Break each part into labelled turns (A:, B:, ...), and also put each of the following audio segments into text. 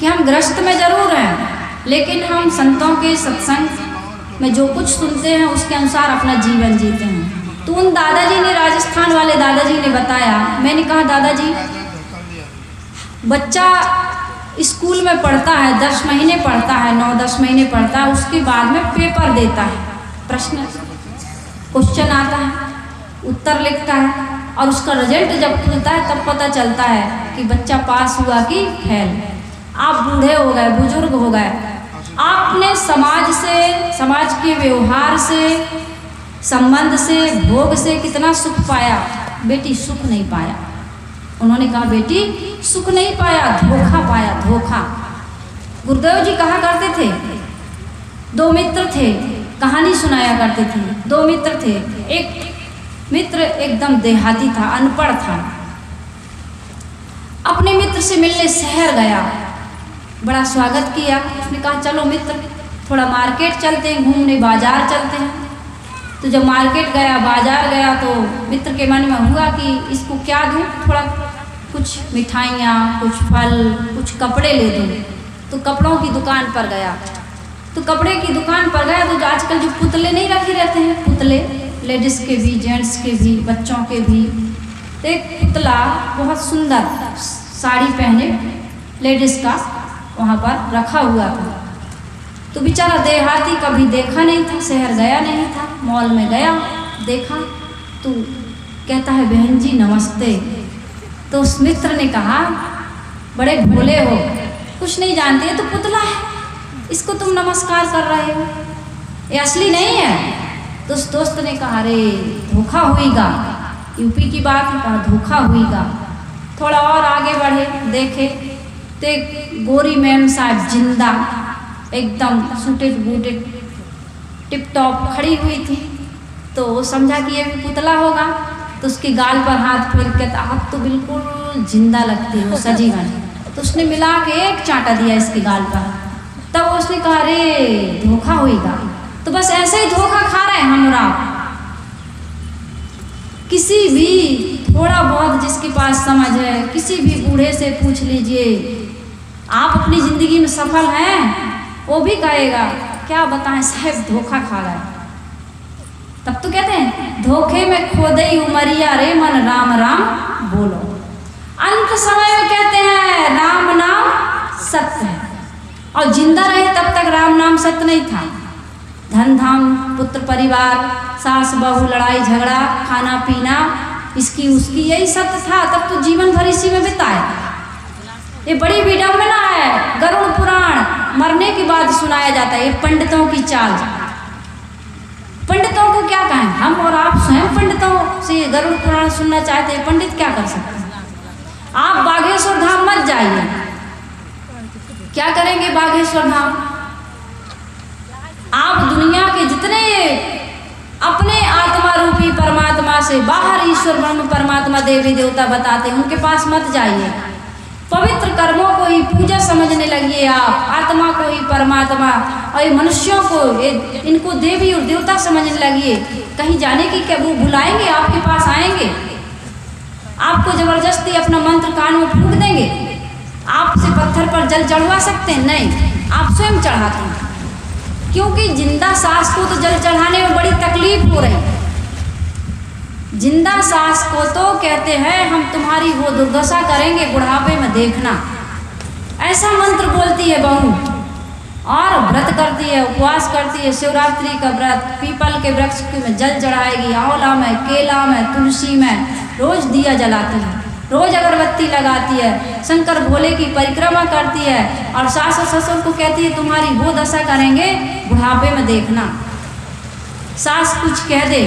A: कि हम ग्रस्त में ज़रूर हैं, लेकिन हम संतों के सत्संग में जो कुछ सुनते हैं उसके अनुसार अपना जीवन जीते हैं। तो उन दादाजी ने, राजस्थान वाले दादाजी ने बताया, मैंने कहा दादाजी बच्चा स्कूल में पढ़ता है, 10 महीने पढ़ता है, 9-10 महीने पढ़ता है, उसके बाद में पेपर देता है, प्रश्न क्वेश्चन आता है, उत्तर लिखता है और उसका रिजल्ट जब खुलता है तब पता चलता है कि बच्चा पास हुआ कि फेल। आप बूढ़े हो गए, बुजुर्ग हो गए, आपने समाज से, समाज के व्यवहार से, संबंध से, भोग से कितना सुख पाया? बेटी सुख नहीं पाया। उन्होंने कहा बेटी सुख नहीं पाया, धोखा पाया, धोखा। गुरुदेव जी कहा करते थे, 2 मित्र थे, कहानी सुनाया करते थे। 2 मित्र थे, एक मित्र एकदम देहाती था, अनपढ़ था, अपने मित्र से मिलने शहर गया, बड़ा स्वागत किया। उसने कहा चलो मित्र थोड़ा मार्केट चलते हैं, घूमने बाजार चलते हैं। तो जब मार्केट गया, बाजार गया, तो मित्र के मन में हुआ कि इसको क्या दूं, थोड़ा कुछ मिठाइयाँ, कुछ फल, कुछ कपड़े ले दूं। तो कपड़ों की दुकान पर गया, तो कपड़े की दुकान पर गया तो आजकल जो पुतले नहीं रखे रहते हैं, पुतले लेडीज़ के भी, जेंट्स के भी, बच्चों के भी, तो एक पुतला बहुत सुंदर साड़ी पहने लेडीज़ का वहाँ पर रखा हुआ था। तो बेचारा देहाती कभी देखा नहीं था, शहर गया नहीं था, मॉल में गया, देखा तो कहता है बहन जी नमस्ते। तो उस मित्र ने कहा बड़े भोले हो, कुछ नहीं जानते, ये तो पुतला है, इसको तुम नमस्कार कर रहे हो, ये असली नहीं है। तो उस दोस्त ने कहा अरे धोखा हुईगा, यूपी की बात है, कहा धोखा हुईगा। थोड़ा और आगे बढ़े, देखे तो गोरी मैम साहब जिंदा एकदम सूटेड बूटेड टिप टॉप खड़ी हुई थी। तो वो समझा कि ये भी पुतला होगा, तो उसके गाल पर हाथ फेर के, आप तो बिल्कुल जिंदा लगती हो, सजी बनी। तो उसने मिला के एक चांटा दिया इसके गाल पर। तब उसने कहा अरे धोखा हुईगा। तो बस ऐसे ही धोखा खा रहे हैं हम और आप। किसी भी थोड़ा बहुत जिसके पास समझ है, किसी भी बूढ़े से पूछ लीजिए आप अपनी ज़िंदगी में सफल हैं, वो भी कहेगा क्या बताएं साहब धोखा खा रहा है। तब तो कहते हैं धोखे में खो दई उमरिया रे मन राम राम बोलो। अंत समय में कहते हैं राम नाम सत्य है, और जिंदा रहे तब तक राम नाम सत्य नहीं था। धन धाम, पुत्र परिवार, सास बहू, लड़ाई झगड़ा, खाना पीना, इसकी उसकी, यही सत्य था। तब तो जीवन भर इसी में बिताए। ये बड़ी विडंबना है। गरुड़ पुराण मरने के बाद सुनाया जाता है, ये पंडितों की चाल। पंडितों को क्या कहें, हम और आप स्वयं पंडितों से गरुड़ पुराण सुनना चाहते हैं, पंडित क्या कर सकते हैं। आप बागेश्वर धाम मत जाइए, क्या करेंगे बागेश्वर धाम। आप दुनिया के जितने अपने आत्मा रूपी परमात्मा से बाहर ईश्वर ब्रह्म परमात्मा देवी देवता बताते हैं, उनके पास मत जाइए। पवित्र कर्मों को ही पूजा समझने लगिए आप, आत्मा को ही परमात्मा और मनुष्यों को इनको देवी और देवता समझने लगिए। कहीं जाने की क्या, वो बुलाएंगे, आपके पास आएंगे, आपको जबरदस्ती अपना मंत्र कान में फूंक देंगे। आपसे पत्थर पर जल चढ़वा सकते हैं? नहीं, आप स्वयं चढ़ाते हैं, क्योंकि जिंदा सास को तो जल चढ़ाने में बड़ी तकलीफ हो रही। जिंदा सास को तो कहते हैं हम तुम्हारी वो दुर्दशा करेंगे बुढ़ापे में देखना, ऐसा मंत्र बोलती है बहू। और व्रत करती है, उपवास करती है, शिवरात्रि का व्रत, पीपल के वृक्ष में जल चढ़ाएगी, आंवला में, केला में, तुलसी में रोज दिया जलाती है, रोज अगरबत्ती लगाती है, शंकर भोले की परिक्रमा करती है। और सास और ससुर को कहती है तुम्हारी वो दशा करेंगे बुढ़ापे में देखना। सास कुछ कह दे,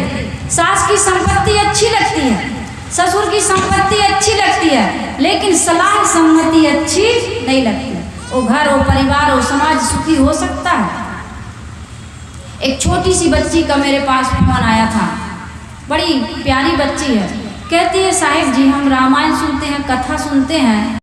A: सास की संपत्ति अच्छी लगती है, ससुर की संपत्ति अच्छी लगती है, लेकिन सलाह सम्मति अच्छी नहीं लगती। वो घर, वो परिवार, वो समाज सुखी हो सकता है। एक छोटी सी बच्ची का मेरे पास फोन आया था, बड़ी प्यारी बच्ची है, कहती है साहिब जी हम रामायण सुनते हैं, कथा सुनते हैं,